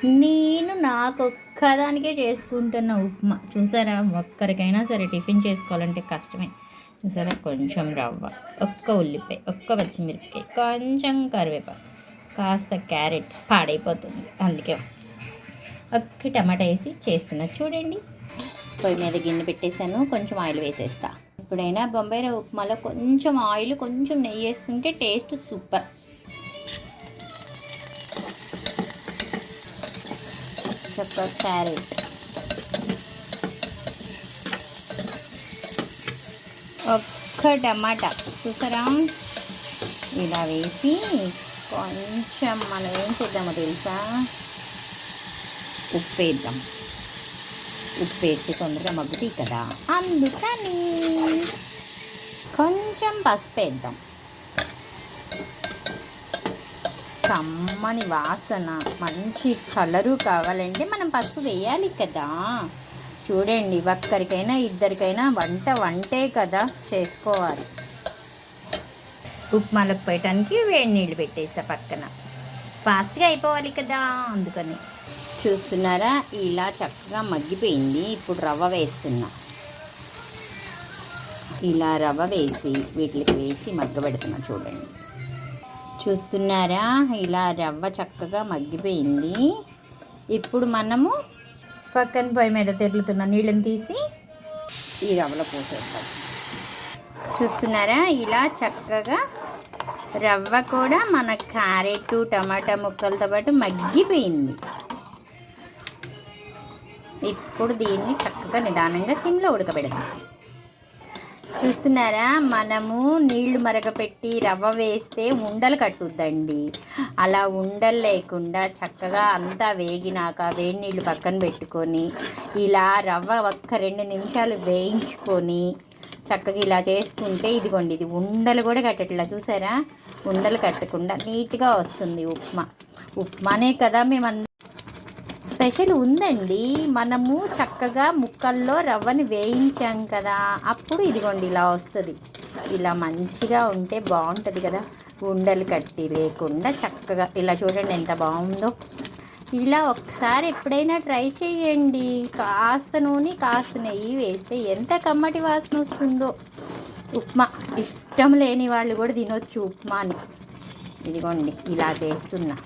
నేను నాకొక్కదానికే చేసుకుంటున్న ఉప్మా చూసారా. ఒక్కరికైనా సరే టిఫిన్ చేసుకోవాలంటే కష్టమే. చూసారా, కొంచెం రవ్వ, ఒక్క ఉల్లిపాయ, ఒక్క పచ్చిమిరపకాయ, కొంచెం కరివేపాకు, కాస్త క్యారెట్ పాడైపోతుంది, అందుకే ఒక్క టమాటా వేసి చేస్తున్నా. చూడండి, పొయ్యి మీద గిన్నె పెట్టేశాను, కొంచెం ఆయిల్ వేసేస్తా. ఎప్పుడైనా బొంబాయి రవ్వ ఉప్మాలో కొంచెం ఆయిల్, కొంచెం నెయ్యి వేసుకుంటే టేస్ట్ సూపర్. ఒక క్యారెట్, ఒక్క టమాటా చూసారా, ఇలా వేసి కొంచెం మనం ఏం చేద్దామో తెలుసా, ఉప్పు వేద్దాం. ఉప్పు వేస్తే తొందరగా మగ్గుతాయి కదా, అందుకని కొంచెం పసుపు వేద్దాం. కమ్మని వాసన, మంచి కలరు కావాలంటే మనం పసుపు వేయాలి కదా. చూడండి, ఒక్కరికైనా ఇద్దరికైనా వంటే కదా, చేసుకోవాలి. ఉప్మాలకు పోయటానికి వేడి నీళ్ళు పెట్టేసా పక్కన, ఫాస్ట్గా అయిపోవాలి కదా, అందుకని. చూస్తున్నారా, ఇలా చక్కగా మగ్గిపోయింది. ఇప్పుడు రవ్వ వేస్తున్నా. ఇలా రవ్వ వేసి వీటికి వేసి మగ్గబెడుతున్నా. చూడండి, చూస్తున్నారా, ఇలా రవ్వ చక్కగా మగ్గిపోయింది. ఇప్పుడు మనము పక్కన పొయ్యి మీద తెరులుతున్న నీళ్ళని తీసి ఈ రవ్వలో పోసేద్దాం. చూస్తున్నారా, ఇలా చక్కగా రవ్వ కూడా మన క్యారెట్ టమాటా ముక్కలతో పాటు మగ్గిపోయింది. ఇప్పుడు దీన్ని చక్కగా నిదానంగా సిమ్లో ఉడకబెడదాం. చూస్తున్నారా, మనము నీళ్లు మరగపెట్టి రవ్వ వేస్తే ఉండలు కట్టుద్దండి. అలా ఉండలు లేకుండా చక్కగా అంతా వేగినాక వేడి నీళ్ళు పక్కన పెట్టుకొని ఇలా రవ్వ ఒక్క 2 నిమిషాలు వేయించుకొని చక్కగా ఇలా చేసుకుంటే ఇదిగోండి, ఇది ఉండలు కూడా కట్టట్లా. చూసారా, ఉండలు కట్టకుండా నీట్గా వస్తుంది ఉప్మా. ఉప్మానే కదా మేము స్పెషల్ ఉందండి. మనము చక్కగా ముక్కల్లో రవ్వని వేయించాం కదా, అప్పుడు ఇదిగోండి ఇలా వస్తుంది. ఇలా మంచిగా ఉంటే బాగుంటుంది కదా, ఉండలు కట్టి లేకుండా చక్కగా. ఇలా చూడండి ఎంత బాగుందో. ఇలా ఒకసారి ఎప్పుడైనా ట్రై చేయండి. కాస్త నూనె కాస్త నెయ్యి వేస్తే ఎంత కమ్మటి వాసన వస్తుందో. ఉప్మా ఇష్టం లేని వాళ్ళు కూడా తినొచ్చు ఉప్మాని. ఇదిగోండి ఇలా చేస్తున్నా.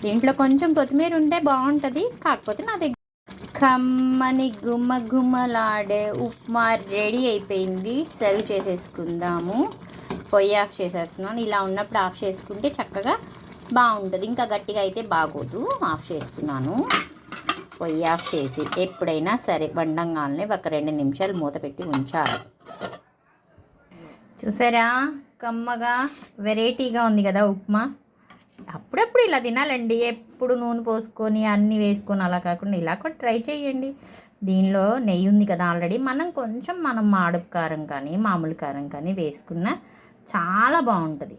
దీంట్లో కొంచెం కొత్తిమీర ఉంటే బాగుంటుంది, కాకపోతే నా దగ్గర కమ్మని గుమ్మలాడే ఉప్మా రెడీ అయిపోయింది. సర్వ్ చేసేసుకుందాము. పొయ్యి ఆఫ్ చేసేస్తున్నాను. ఇలా ఉన్నప్పుడు ఆఫ్ చేసుకుంటే చక్కగా బాగుంటుంది. ఇంకా గట్టిగా అయితే బాగోదు. ఆఫ్ చేస్తున్నాను. పొయ్యి ఆఫ్ చేసి ఎప్పుడైనా సరే వండంగానే ఒక 2 నిమిషాలు మూత పెట్టి ఉంచాలి. చూసారా, కమ్మగా వెరైటీగా ఉంది కదా ఉప్మా. అప్పుడప్పుడు ఇలా తినాలండి. ఎప్పుడు నూనె పోసుకొని అన్నీ వేసుకొని అలా కాకుండా ఇలా కూడా ట్రై చేయండి. దీనిలో నెయ్యి ఉంది కదా ఆల్రెడీ. మనం మాడుపు కారం కానీ మామూలు కారం కానీ వేసుకున్న చాలా బాగుంటుంది.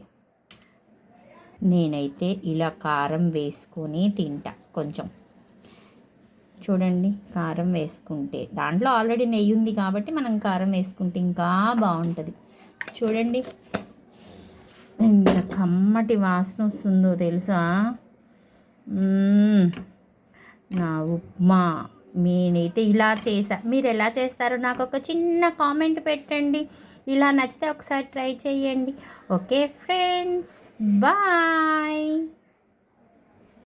నేనైతే ఇలా కారం వేసుకొని తింటా. కొంచెం చూడండి, కారం వేసుకుంటే దాంట్లో ఆల్రెడీ నెయ్యి ఉంది కాబట్టి మనం కారం వేసుకుంటే ఇంకా బాగుంటుంది. చూడండి ఎంత కమ్మటి వాసన వస్తుందో తెలుసా. నా ఉప్మా నేనైతే ఇలా చేసా. మీరు ఎలా చేస్తారో నాకు ఒక చిన్న కామెంట్ పెట్టండి. ఇలా నచ్చితే ఒకసారి ట్రై చేయండి. Okay friends, bye.